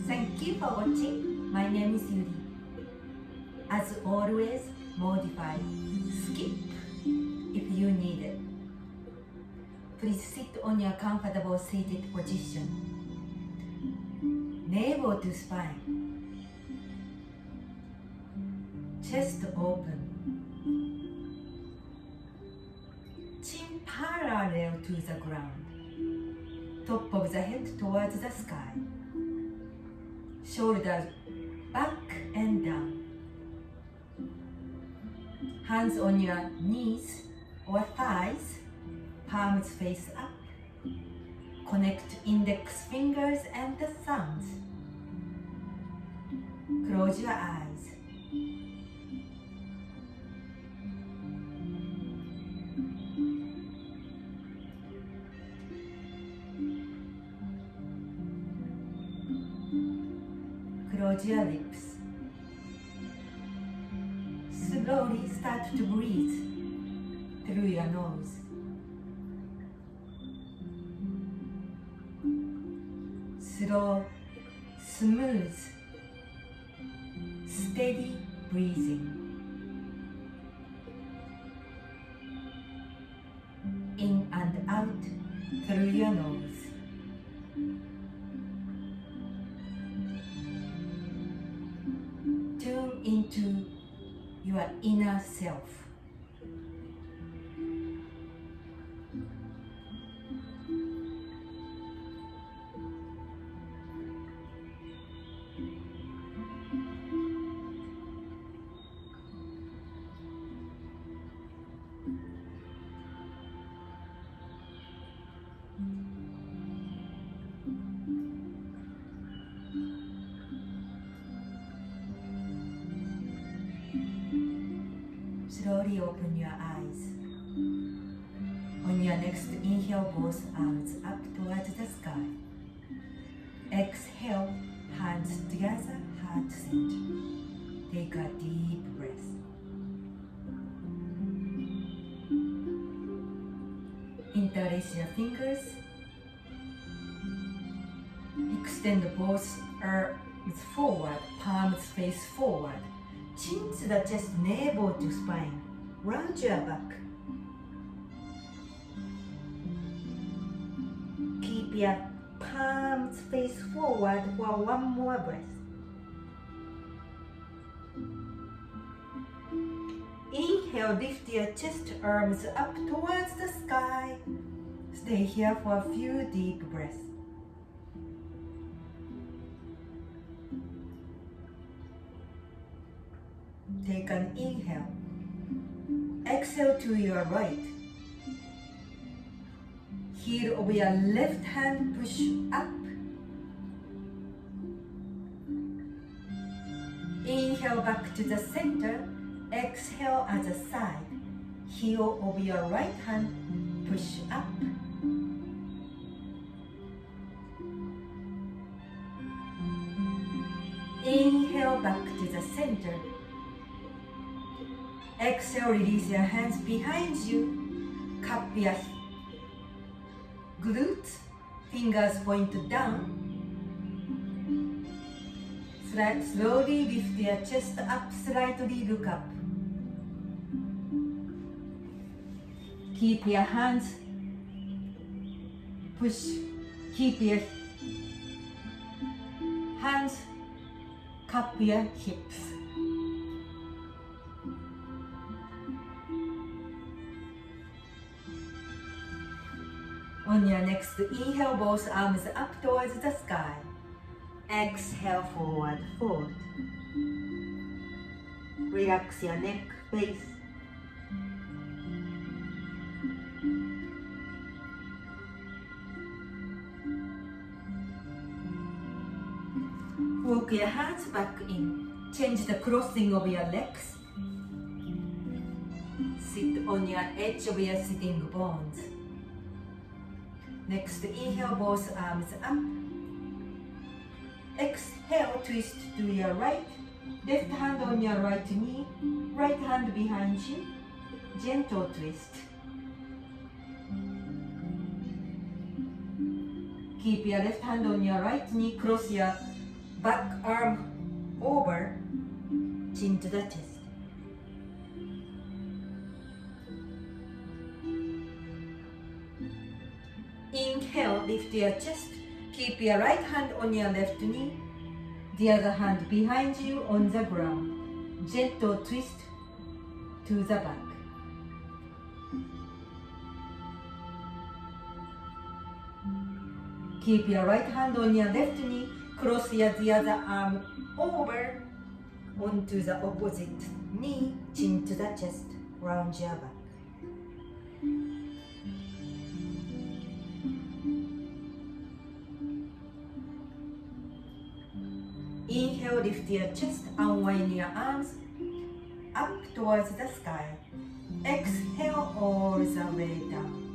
Thank you for watching. My name is Yuri. As always, modify, skip if you need it. Please sit on your comfortable seated position. Navel to spine. Chest open. Chin parallel to the ground. Top of the head towards the sky. Shoulders back and down. Hands on your knees or thighs, palms face up. Connect index fingers and the thumbs. Close your eyes. Close your lips. Slowly start to breathe through your nose. Slow, smooth, steady breathing. In and out through your nose. Tune into your inner self. Slowly open your eyes. On your next inhale, both arms up towards the sky. Exhale, hands together, heart center. Take a deep breath. Interlace your fingers. Extend both arms forward, palms face forward. Chin to the chest, navel to spine. Round your back. Keep your palms face forward for one more breath. Inhale, lift your chest, arms up towards the sky. Stay here for a few deep breaths. Take an inhale. Exhale to your right. Heel of your left hand push up. Inhale back to the center. Exhale at the side. Heel of your right hand push up. Inhale back to the center. Exhale, release your hands behind you. Cup your glutes, fingers point down. Slowly lift your chest up, slightly look up. Keep your hands, push, keep your hands, cup your hips. On your next inhale, both arms up towards the sky. Exhale, forward fold. Relax your neck, face. Walk your hands back in. Change the crossing of your legs. Sit on your edge of your sitting bones. Next, inhale, both arms up. Exhale, twist to your right. Left hand on your right knee. Right hand behind you. Gentle twist. Keep your left hand on your right knee. Cross your Back arm over, chin to the chest. Inhale, lift your chest. Keep your right hand on your left knee. The other hand behind you on the ground. Gentle twist to the back. Keep your right hand on your left knee. Cross the other arm over onto the opposite knee. Chin to the chest. Round your back. Inhale, lift your chest, unwind your arms up towards the sky. Exhale all the way down.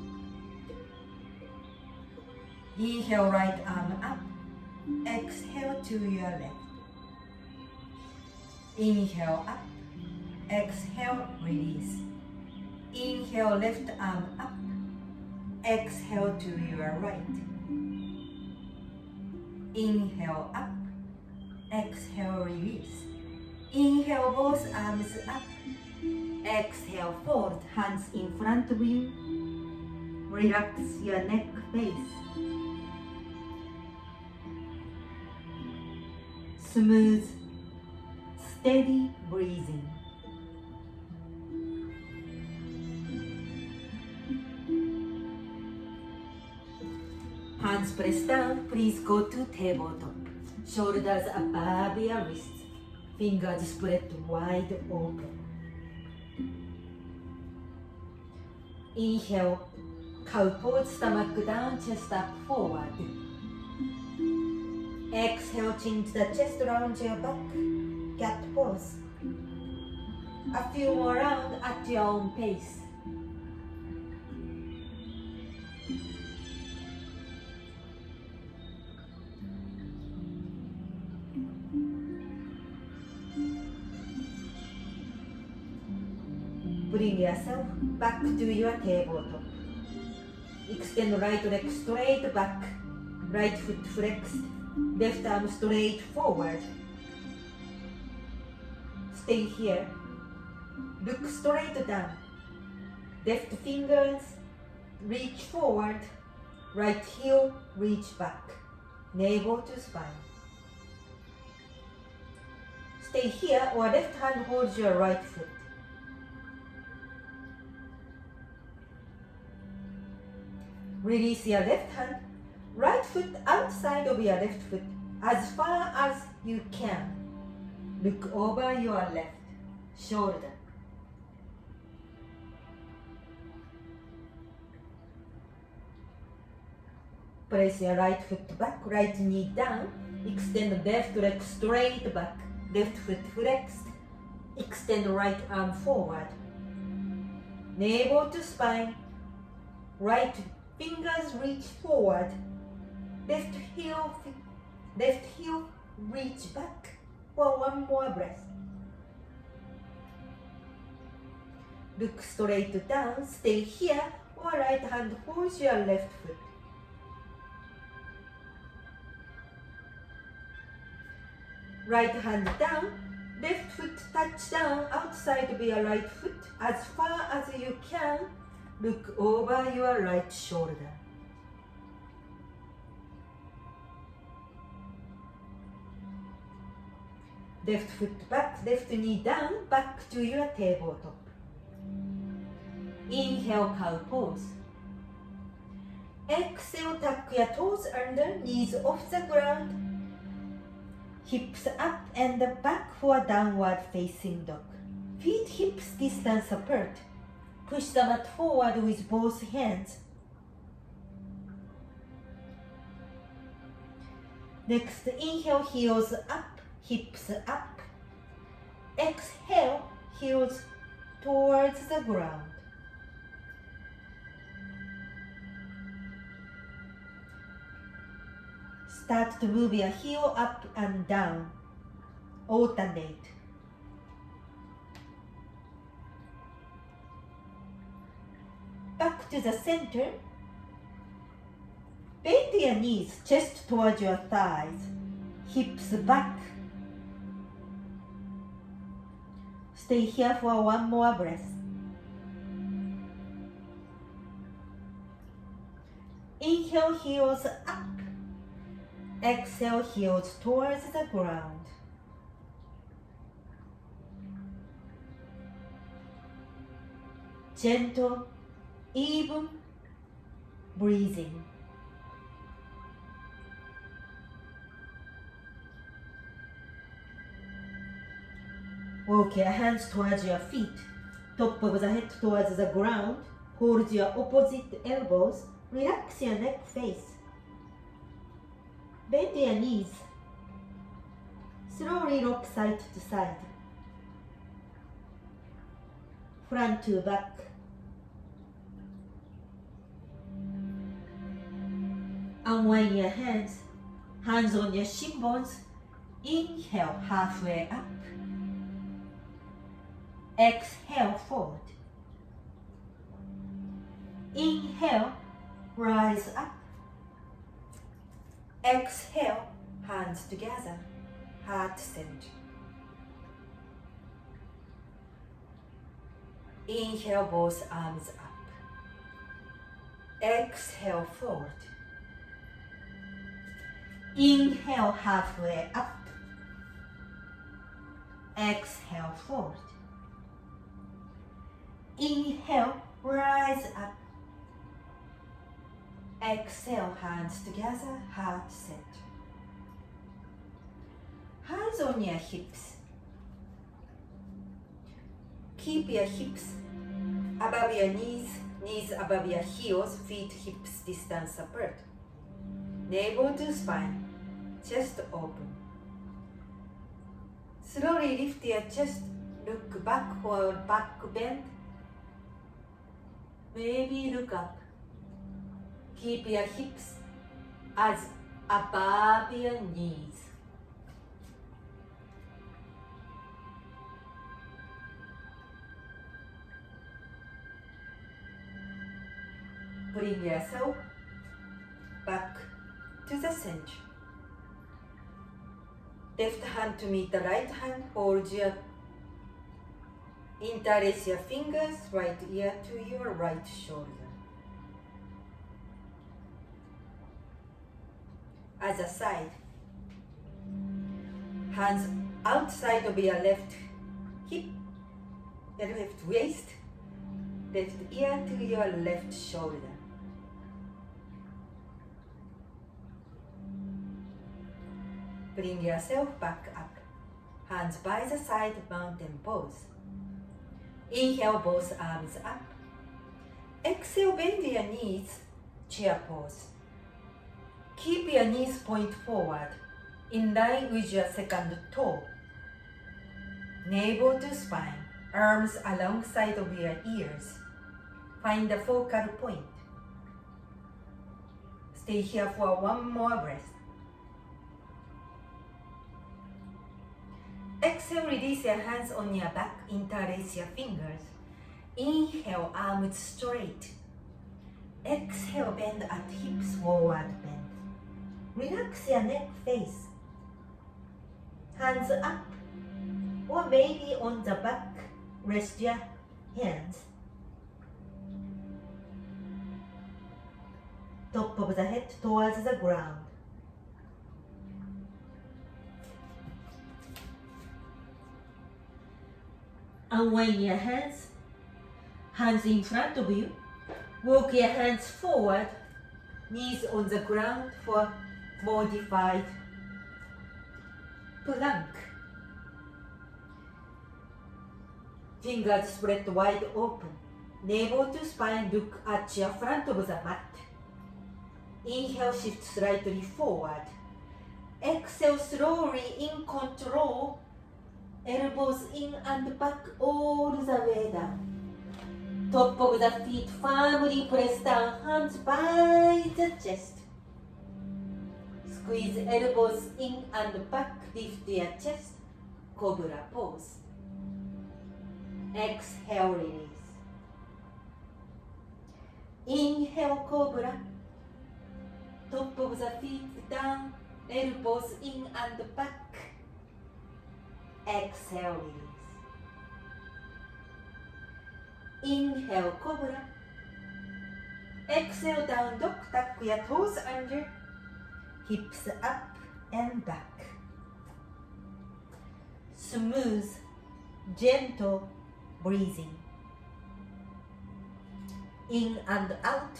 Inhale, right arm up. Exhale to your left. Inhale up. Exhale, release. Inhale, left arm up. Exhale to your right. Inhale up. Exhale, release. Inhale, both arms up. Exhale, fold hands in front of you. Relax your neck base. Smooth, steady breathing. Hands pressed down, please go to tabletop. Shoulders above your wrists. Fingers spread wide open. Inhale, cow pose, stomach down, chest up, forward. Exhale, chin to the chest, round your back, cat pose. A few more rounds at your own pace. Bring yourself back to your tabletop. Extend right leg straight back, right foot flexed, left arm straight forward. Stay here. Look straight down. Left fingers reach forward, right heel reach back, navel to spine. Stay here or left hand holds your right foot. Release your left hand, right foot outside of your left foot as far as you can. Look over your left shoulder. Place your right foot back, right knee down. Extend left leg straight back, left foot flexed. Extend right arm forward. Navel to spine. Right fingers reach forward. Left heel reach back for one more breath. Look straight down, stay here, or right hand holds your left foot. Right hand down, left foot touch down outside of your right foot as far as you can. Look over your right shoulder. Left foot back, left knee down, back to your tabletop. Inhale, cow pose. Exhale, tuck your toes under, knees off the ground. Hips up and back for downward facing dog. Feet hips distance apart. Push the mat forward with both hands. Next, inhale, heels up, hips up. Exhale, heels towards the ground. Start to move your heel up and down. Alternate. Back to the center. Bend your knees, chest towards your thighs. hips back. Stay here for one more breath. Inhale, heels up. Exhale, heels towards the ground. Gentle, even breathing. Walk your hands towards your feet, top of the head towards the ground. Hold your opposite elbows. Relax your neck face. Bend your knees. Slowly rock side to side. Front to back. Unwind your hands. Hands on your shin bones. Inhale, halfway up. Exhale, forward. Inhale, rise up. Exhale, hands together, heart center. Inhale, both arms up. Exhale, forward. Inhale, halfway up. Exhale, forward. Inhale, rise up. Exhale, hands together, heart center. Hands on your hips. Keep your hips above your knees, knees above your heels, feet hips distance apart. Navel to spine, chest open. Slowly lift your chest, look back for back bend. Maybe look up. Keep your hips as above your knees. Bring yourself back to the center. Left hand to meet the right hand. Hold your interlace your fingers, right ear to your right shoulder. Other side. Hands outside of your left hip, your left waist, left ear to your left shoulder. Bring yourself back up. Hands by the side, mountain pose. Inhale, both arms up. Exhale, bend your knees, chair pose. Keep your knees point forward, in line with your second toe. Navel to spine, arms alongside of your ears. Find the focal point. Stay here for one more breath. Exhale, release your hands on your back, interlace your fingers. Inhale, arms straight. Exhale, bend at hips, forward bend. Relax your neck face. Hands up, or maybe on the back, rest your hands. Top of the head towards the ground. Unwind your hands, hands in front of you. Walk your hands forward, knees on the ground for modified plank. Fingers spread wide open. Navel to spine, look at your front of the mat. Inhale, shift slightly forward. Exhale, slowly in control. Elbows in and back all the way down. Top of the feet firmly press down, hands by the chest. Squeeze elbows in and back, lift your chest, cobra pose. Exhale, release. Inhale, cobra. Top of the feet down, Elbows in and back. Exhale, release. Inhale, cobra. Exhale, down dog. Tuck your toes under. Hips up and back. Smooth, gentle breathing. In and out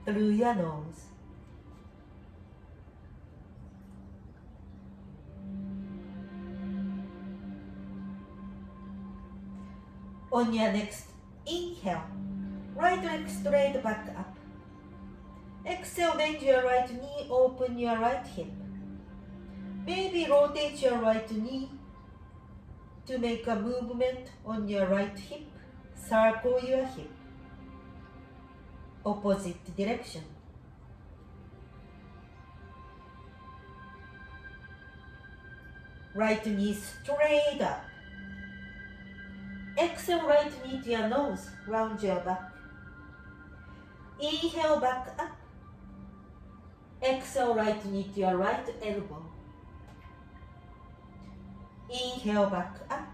through your nose. On your next inhale, right leg straight back up. Exhale, bend your right knee, open your right hip. Maybe rotate your right knee to make a movement on your right hip. Circle your hip. Opposite direction. Right knee straight up. Exhale, right knee to your nose, round your back. Inhale, back up. Exhale, right knee to your right elbow. Inhale, back up.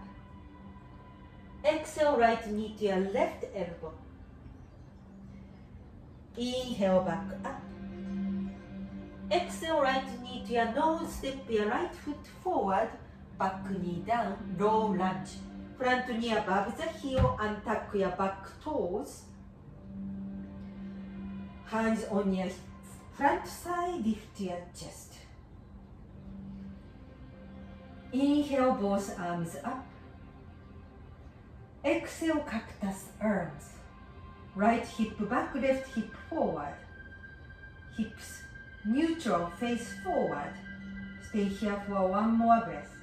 Exhale, right knee to your left elbow. Inhale, back up. Exhale, right knee to your nose, step your right foot forward, back knee down, low lunge. Front knee above the heel and tuck your back toes. Hands on your front side, lift your chest. Inhale, both arms up. Exhale, cactus arms. Right hip back, left hip forward. Hips neutral, face forward. Stay here for one more breath.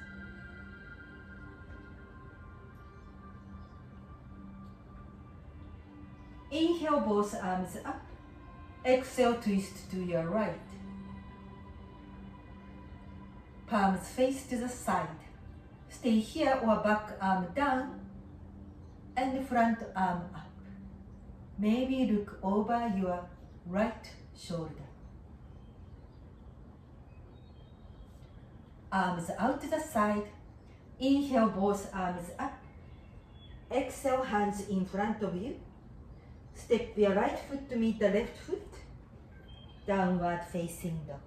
Inhale, both arms up. Exhale, twist to your right. Palms face to the side. Stay here or back arm down and front arm up. Maybe look over your right shoulder. Arms out to the side. Inhale, both arms up. Exhale, hands in front of you. Step your right foot to meet the left foot. Downward facing dog.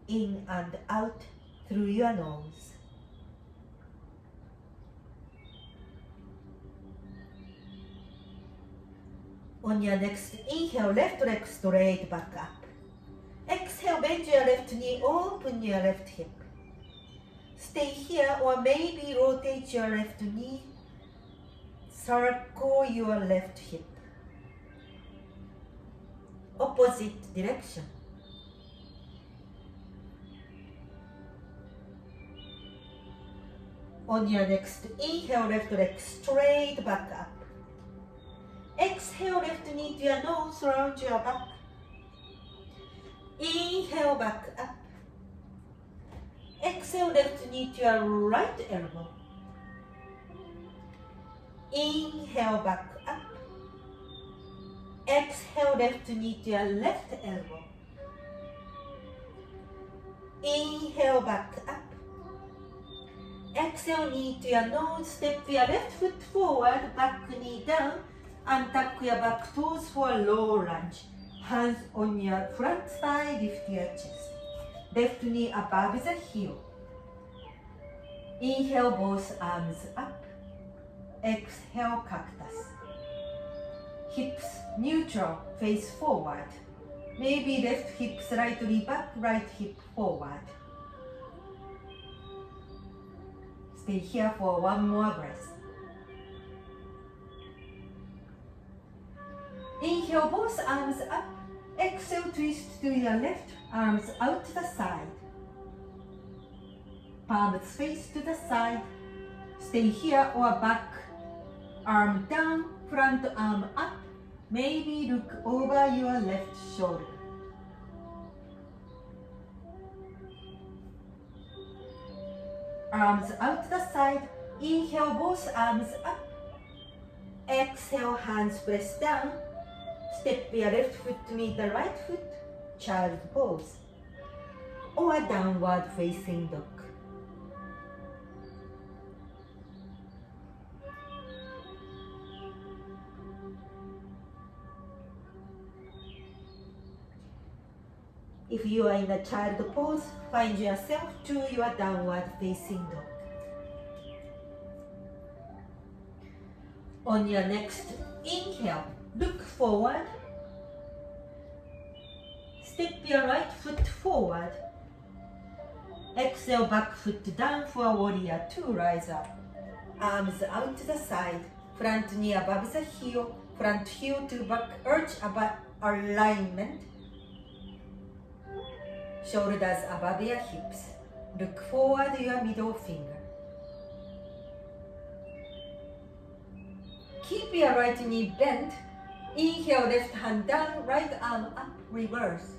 In and out through your nose. On your next inhale, left leg straight back up. Exhale, bend your left knee, open your left hip. Stay here or maybe rotate your left knee. Circle your left hip. Opposite direction. On your next inhale, left leg straight back up. Exhale, left knee to your nose, round your back. Inhale, back up. Exhale, left knee to your right elbow. Inhale, back up. Exhale, left knee to your left elbow. Inhale, back up. Exhale, knee to your nose, step your left foot forward, back knee down, and tuck your back toes for a low lunge. Hands on your front thigh, lift your chest. Left knee above the heel. Inhale, both arms up. Exhale, cactus. Hips neutral, face forward. Maybe left hip slightly back, right hip forward. Stay here for one more breath. Inhale, both arms up. Exhale, twist to your left, arms out to the side. Palms face to the side. Stay here or back, arm down, front arm up. Maybe look over your left shoulder. Arms out to the side. Inhale, both arms up. Exhale, hands press down. Step your left foot to meet the right foot, child pose. Or downward facing dog. If you are in a child pose, find yourself to your downward facing dog. On your next inhale, look forward. Step your right foot forward. Exhale, back foot down for warrior two, rise up. Arms out to the side, front knee above the heel, front heel to back arch above alignment. Shoulders above your hips. Look forward your middle finger. Keep your right knee bent. Inhale, left hand down, right arm up, reverse.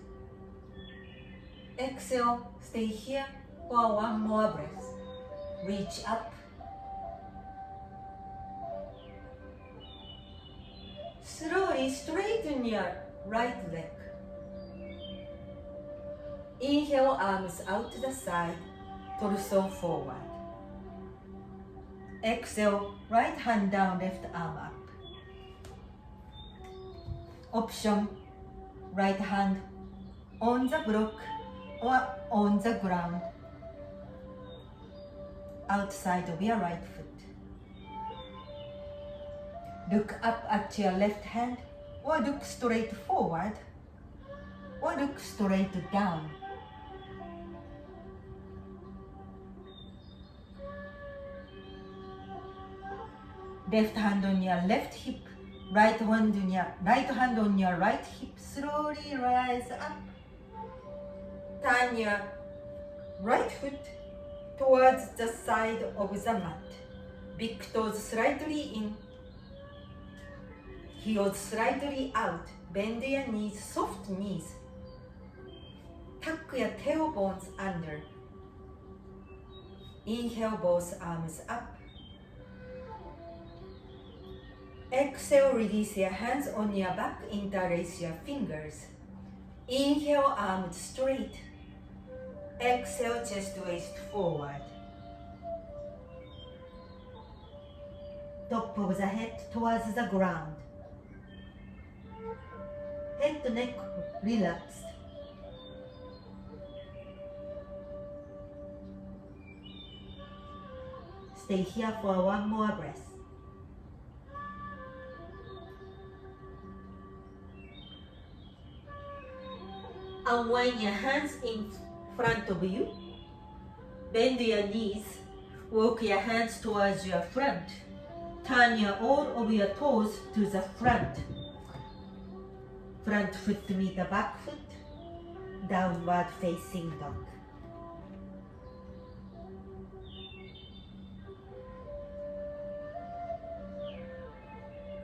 Exhale, stay here for one more breath. Reach up. Slowly straighten your right leg. Inhale, arms out to the side, torso forward. Exhale, right hand down, left arm up. Option, right hand on the block or on the ground, outside of your right foot. Look up at your left hand, or look straight forward, or look straight down. Left hand on your left hip, right hand on your right hip. Slowly rise up. Turn your right foot towards the side of the mat. Big toes slightly in, heels slightly out. Bend your knees, soft knees. Tuck your tailbones under. Inhale, both arms up. Exhale, release your hands on your back, interlace your fingers. Inhale, arms straight. Exhale, chest waist forward. Top of the head towards the ground. Head to neck relaxed. Stay here for one more breath. Unwind your hands in front of you. Bend your knees. Walk your hands towards your front. Turn all of your toes to the front. Front foot to meet the back foot. Downward facing dog.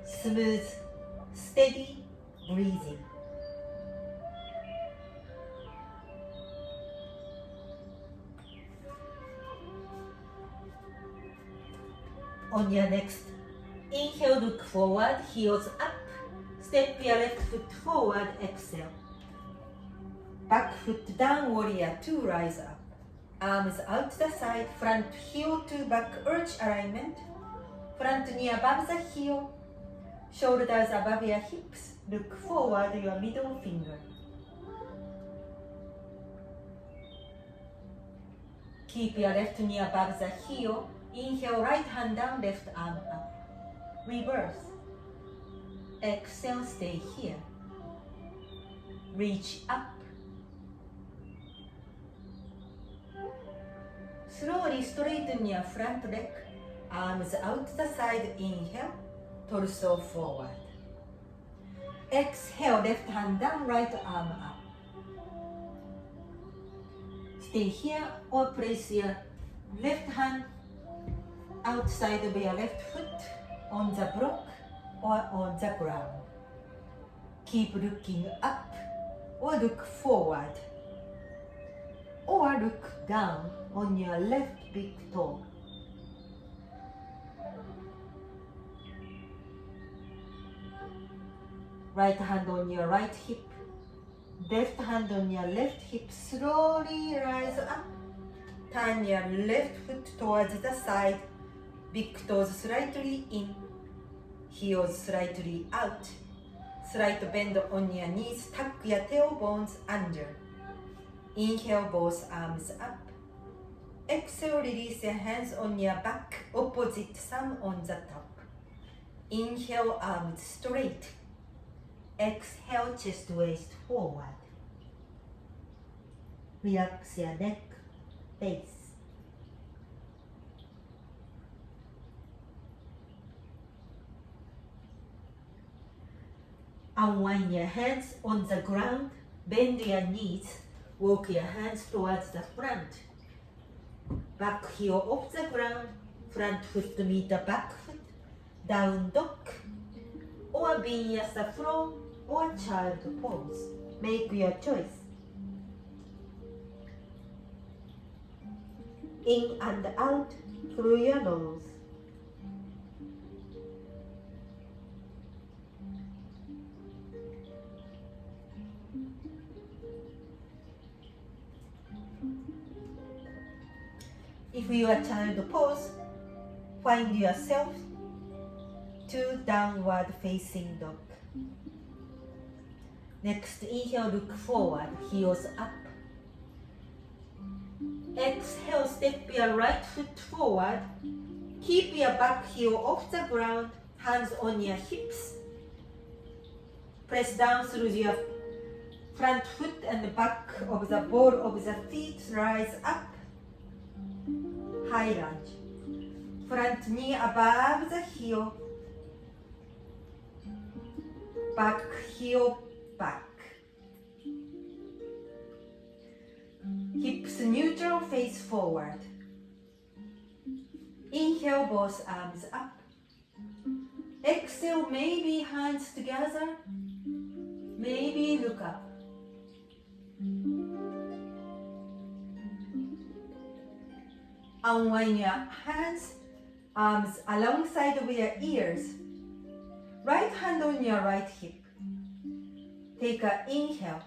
Smooth, steady breathing. On your next inhale, look forward, heels up. Step your left foot forward, exhale. Back foot down, warrior two, rise up. Arms out to the side, front heel to back arch alignment. Front knee above the heel. Shoulders above your hips. Look forward your middle finger. Keep your left knee above the heel. Inhale, right hand down, left arm up. Reverse. Exhale, stay here. Reach up. Slowly straighten your front leg. Arms out the side, inhale. Torso forward. Exhale, left hand down, right arm up. Stay here or place your left hand outside of your left foot on the block or on the ground. Keep looking up or look forward or look down on your left big toe. Right hand on your right hip. Left hand on your left hip. Slowly rise up. Turn your left foot towards the side. Big toes slightly in. Heels slightly out. Slight bend on your knees. Tuck your tailbones under. Inhale, both arms up. Exhale, release your hands on your back. Opposite thumb on the top. Inhale, arms straight. Exhale, chest waist forward. Relax your neck, face. Unwind your hands on the ground. Bend your knees. Walk your hands towards the front. Back heel off the ground. Front foot to meet the back foot. Down dog. Or being as the floor or child pose. Make your choice. In and out through your nose. If you are child pose, find yourself to downward facing dog. Next, inhale, look forward, heels up. Exhale, step your right foot forward. Keep your back heel off the ground, hands on your hips. Press down through your front foot and the back of the ball of the feet. Rise up. High lunge. Front knee above the heel. Back heel back. Hips neutral, face forward. Inhale, both arms up. Exhale, maybe hands together. Maybe look up. Unwind your hands, arms alongside of your ears. Right hand on your right hip. Take an inhale.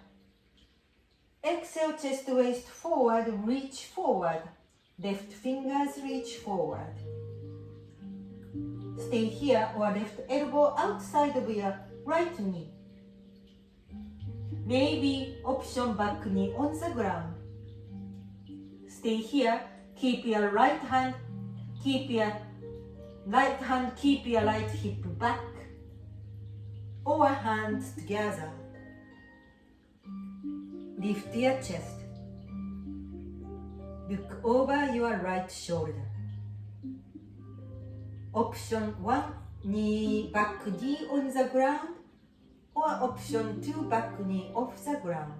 Exhale, chest waist forward, reach forward. Left fingers reach forward. Stay here or left elbow outside of your right knee. Maybe option back knee on the ground. Stay here, keep your right hand, keep your right hip back. Or hands together. Lift your chest. Look over your right shoulder. Option 1, back knee on the ground. Or option 2, back knee off the ground.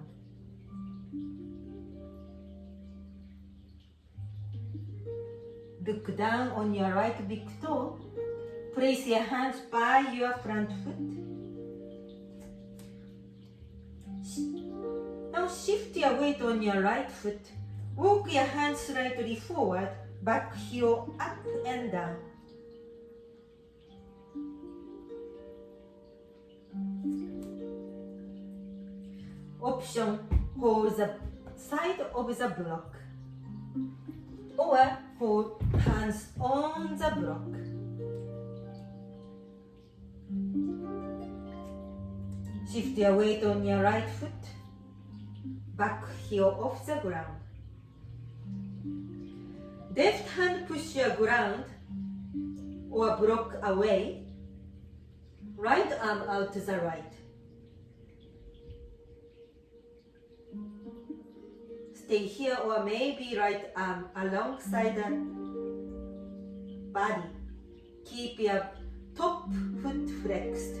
Look down on your right big toe. Place your hands by your front foot. Now shift your weight on your right foot. Walk your hands slightly forward, back heel up and down. Option, hold the side of the block. Or hold hands on the block. Shift your weight on your right foot. Back heel off the ground. Left hand push your ground or block away. Right arm out to the right. Stay here or maybe right arm alongside the body. Keep your top foot flexed.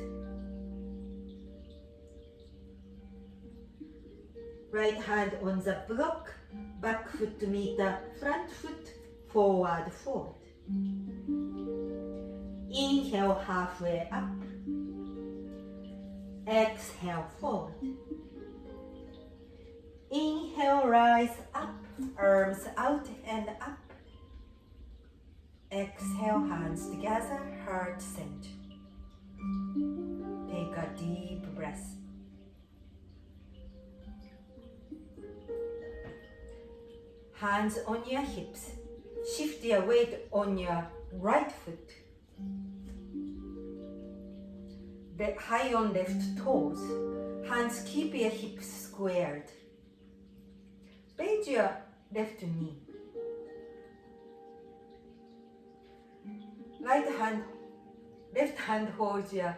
Right hand on the block, back foot to meet the front foot, forward fold. Inhale, halfway up. Exhale, fold. Inhale, rise up, arms out and up. Exhale, hands together, heart center. breath. Hands on your hips. Shift your weight on your right foot. High on left toes. Hands keep your hips squared. Bend your left knee. Left hand holds your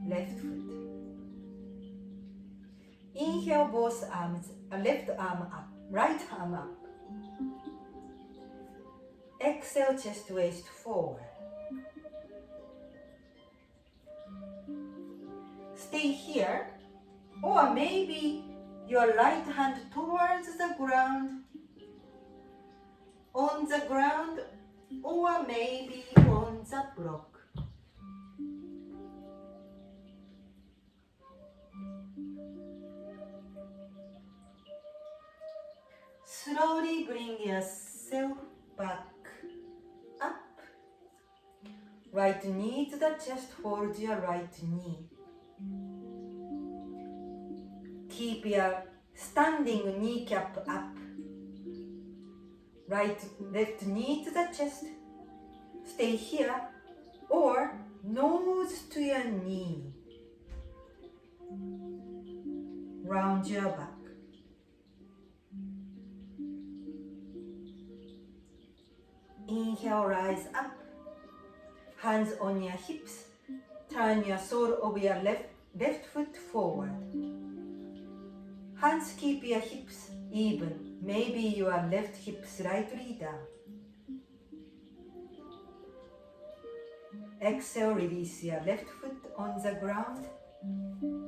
left foot. Inhale both arms, left arm up, right arm up. Exhale, chest waist forward. Stay here, or maybe your right hand towards the ground, on the ground, or maybe on the block. Slowly bring yourself back up. Right knee to the chest, hold your right knee. Keep your standing kneecap up. Left knee to the chest. Stay here, or nose to your knee. Round your back. Inhale, rise up. Hands on your hips. Turn your sole of your left foot forward. Hands keep your hips even. Maybe your left hip slightly down. Exhale, release your left foot on the ground.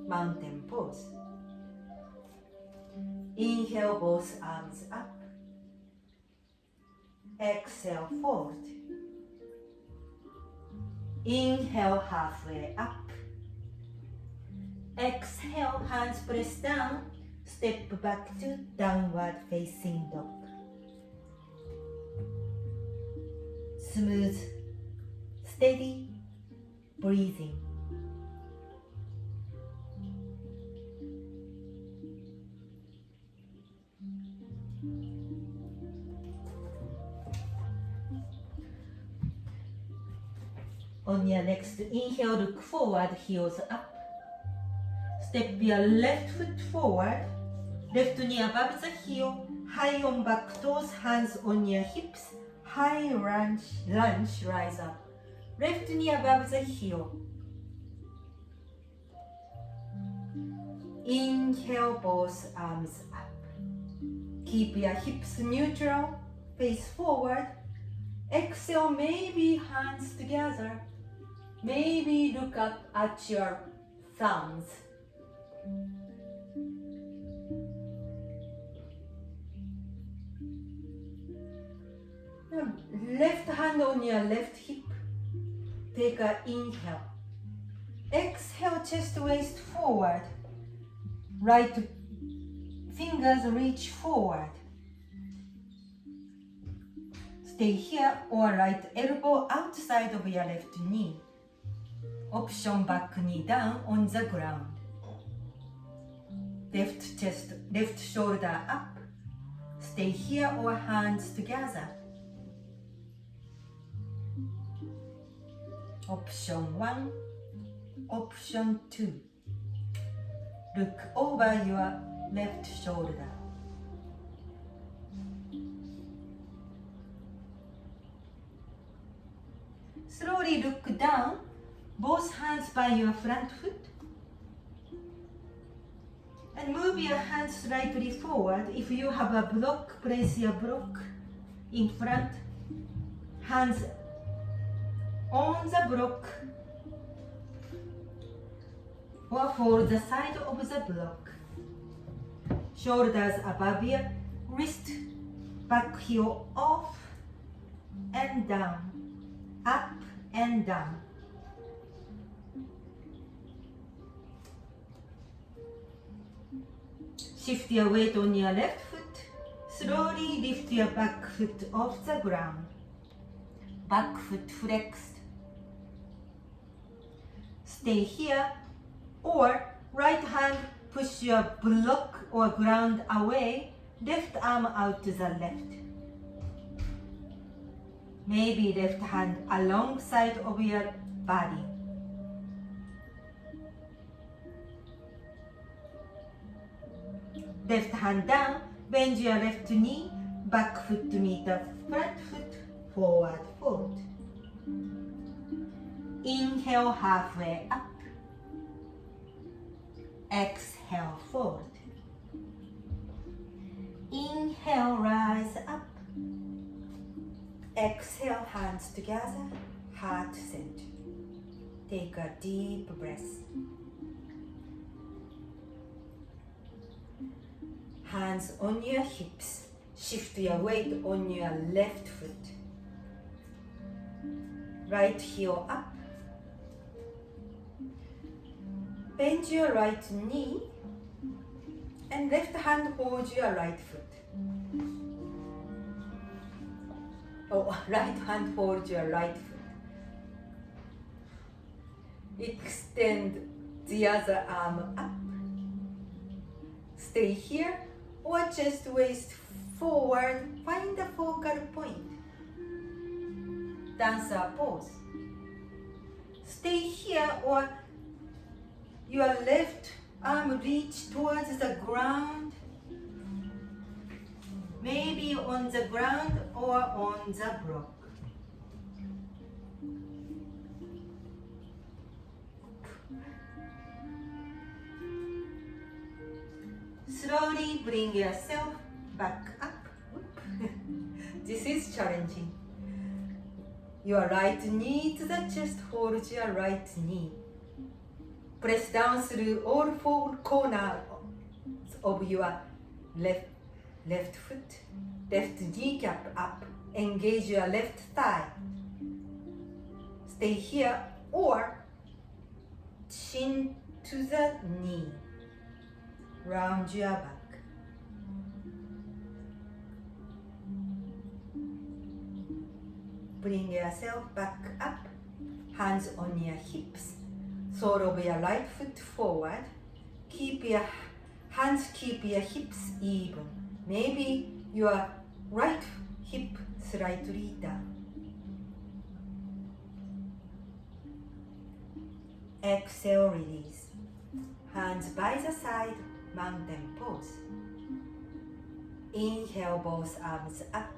Mountain pose. Inhale, both arms up. Exhale, fold. Inhale, halfway up. Exhale, hands press down. Step back to downward facing dog. Smooth, steady breathing. On your next inhale, look forward, heels up. Step your left foot forward, left knee above the heel, high on back toes, hands on your hips, high lunge, rise up. Left knee above the heel. Inhale, both arms up. Keep your hips neutral, face forward. Exhale, maybe hands together. Maybe look up at your thumbs. Now, left hand on your left hip. Take an inhale. Exhale, chest waist forward. Right fingers reach forward. Stay here, or right elbow outside of your left knee. Option back knee down on the ground. Left shoulder up. Stay here or hands together. Option 1, option 2. Look over your left shoulder. Slowly look down, both hands by your front foot. And move your hands slightly forward. If you have a block, place your block in front. Hands on the block or for the side of the block. Shoulders above your wrist, back heel off and down, up and down. Shift your weight on your left foot. Slowly lift your back foot off the ground. Back foot flexed. Stay here or Right hand push your block or ground away, left arm out to the left. Maybe left hand alongside of your body. Left hand down, bend your left knee, back foot to meet the front foot, forward fold. Inhale halfway up. Exhale fold. Inhale rise up. Exhale hands together, heart center. Take a deep breath. Hands on your hips. Shift your weight on your left foot. Right heel up. Bend your right knee and left hand hold your right foot. Right hand hold your right foot. Extend the other arm up. Stay here or just waist forward. Find the focal point. Dancer pose. Stay here or your left arm reach towards the ground. Maybe on the ground or on the block. Slowly bring yourself back up. This is challenging. Your right knee to the chest, hold your right knee. Press down through all four corners of your left foot. Left kneecap up. Engage your left thigh. Stay here or chin to the knee. Round your back. Bring yourself back up. Hands on your hips. Sole of your right foot forward. Keep your hips even. Maybe your right hip slightly down. Exhale, release. Hands by the side, mountain pose. Inhale, both arms up.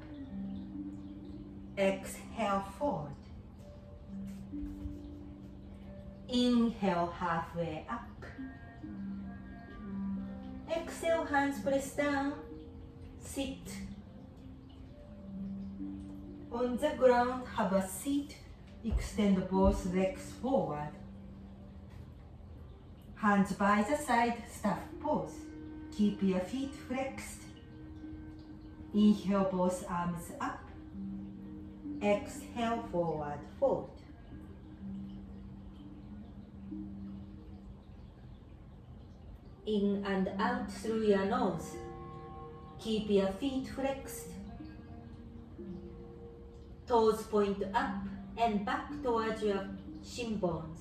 Exhale, forward. Inhale, halfway up. Exhale, hands press down. Sit. On the ground, have a seat. Extend both legs forward. Hands by the side, staff pose. Keep your feet flexed. Inhale, both arms up. Exhale, forward fold. In and out through your nose. Keep your feet flexed. Toes point up and back towards your shin bones.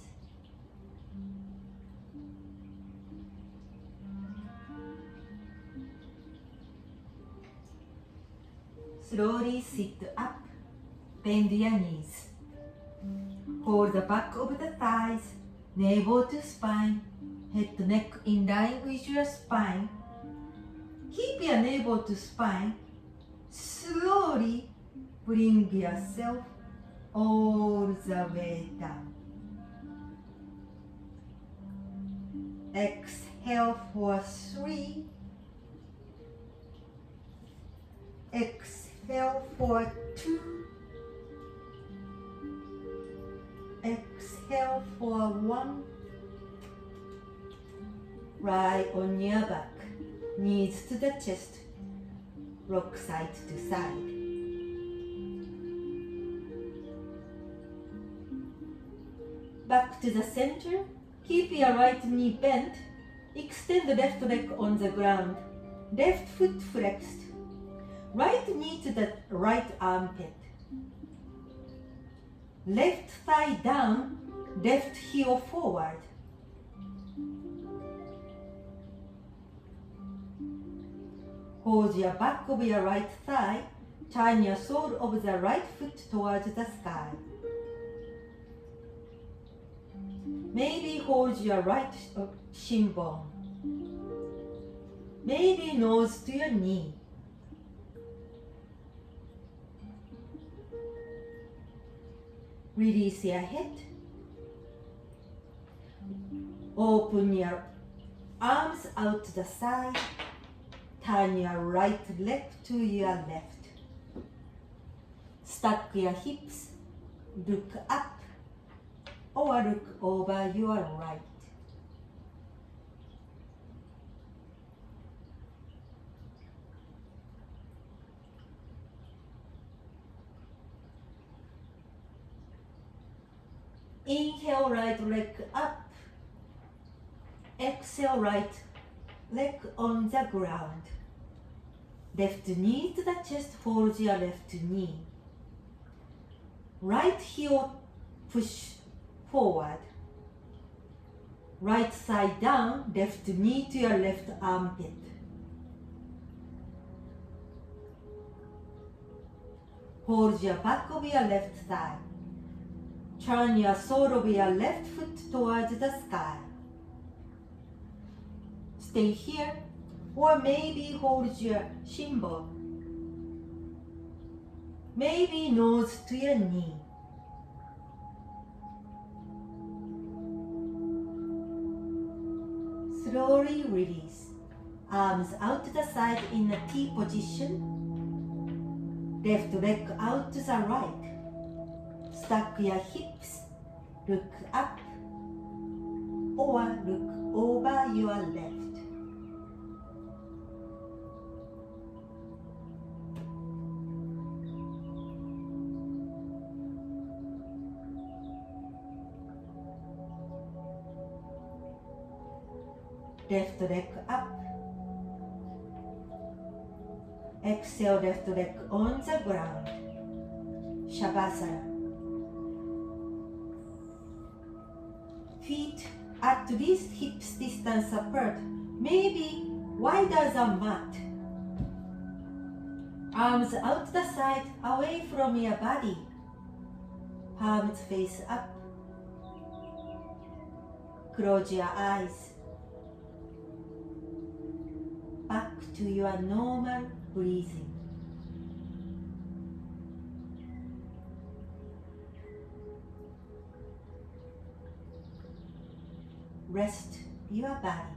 Slowly sit up. Bend your knees. Hold the back of the thighs, navel to spine, head to neck in line with your spine. Keep your navel to spine. Slowly bring yourself all the way down. Exhale for 3. Exhale for 2. Exhale for 1. Lie on your back, knees to the chest, rock side to side. Back to the center, keep your right knee bent, extend the left leg on the ground, left foot flexed, right knee to the right armpit. Left thigh down, left heel forward. Hold your back of your right thigh. Turn your sole of the right foot towards the sky. Maybe hold your right shin bone. Maybe nose to your knee. Release your head. Open your arms out to the side. Turn your right leg to your left. Stack your hips. Look up or look over your right. Inhale, right leg up. Exhale, right leg on the ground. Left knee to the chest, fold your left knee. Right heel push forward. Right side down, left knee to your left armpit. Hold your back of your left thigh. Turn your sole of your left foot towards the sky. Stay here, or maybe hold your shin bone. Maybe nose to your knee. Slowly release. Arms out to the side in a T position. Left leg out to the right. Stack your hips. Look up or look over your left. Left leg up. Exhale, left leg on the ground. Shavasana. Feet at least hips distance apart, maybe wider than mat. Arms out the side, away from your body. Palms face up. Close your eyes. Back to your normal breathing. Rest your body.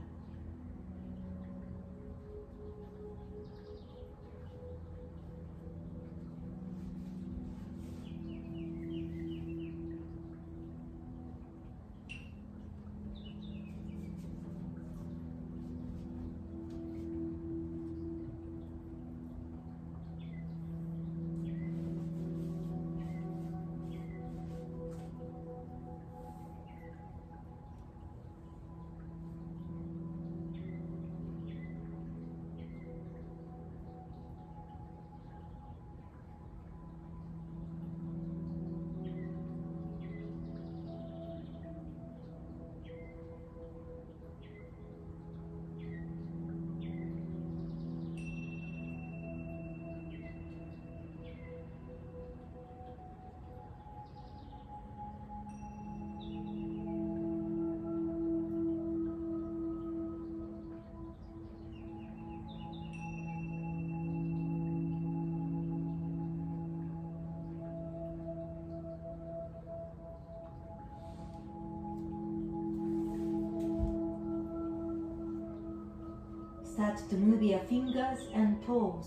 Start to move your fingers and toes.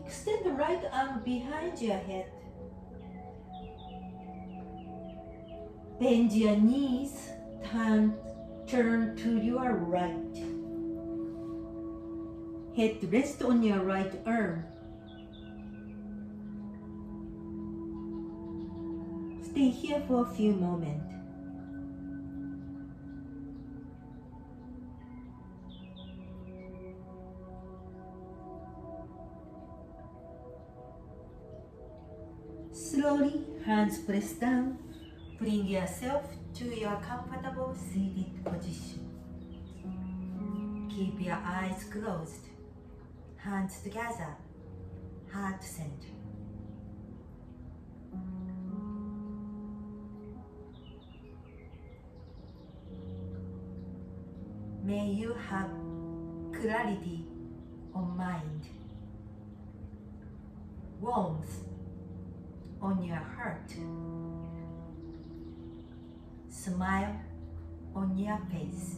Extend the right arm behind your head. Bend your knees, turn to your right. Head rest on your right arm. Stay here for a few moments. Slowly, hands press down, Bring yourself to your comfortable seated position. Keep your eyes closed, hands together, heart center. May you have clarity on mind, warmth on your heart, smile on your face.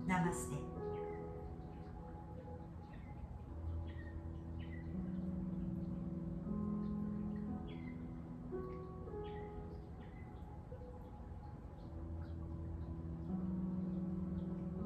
Namaste.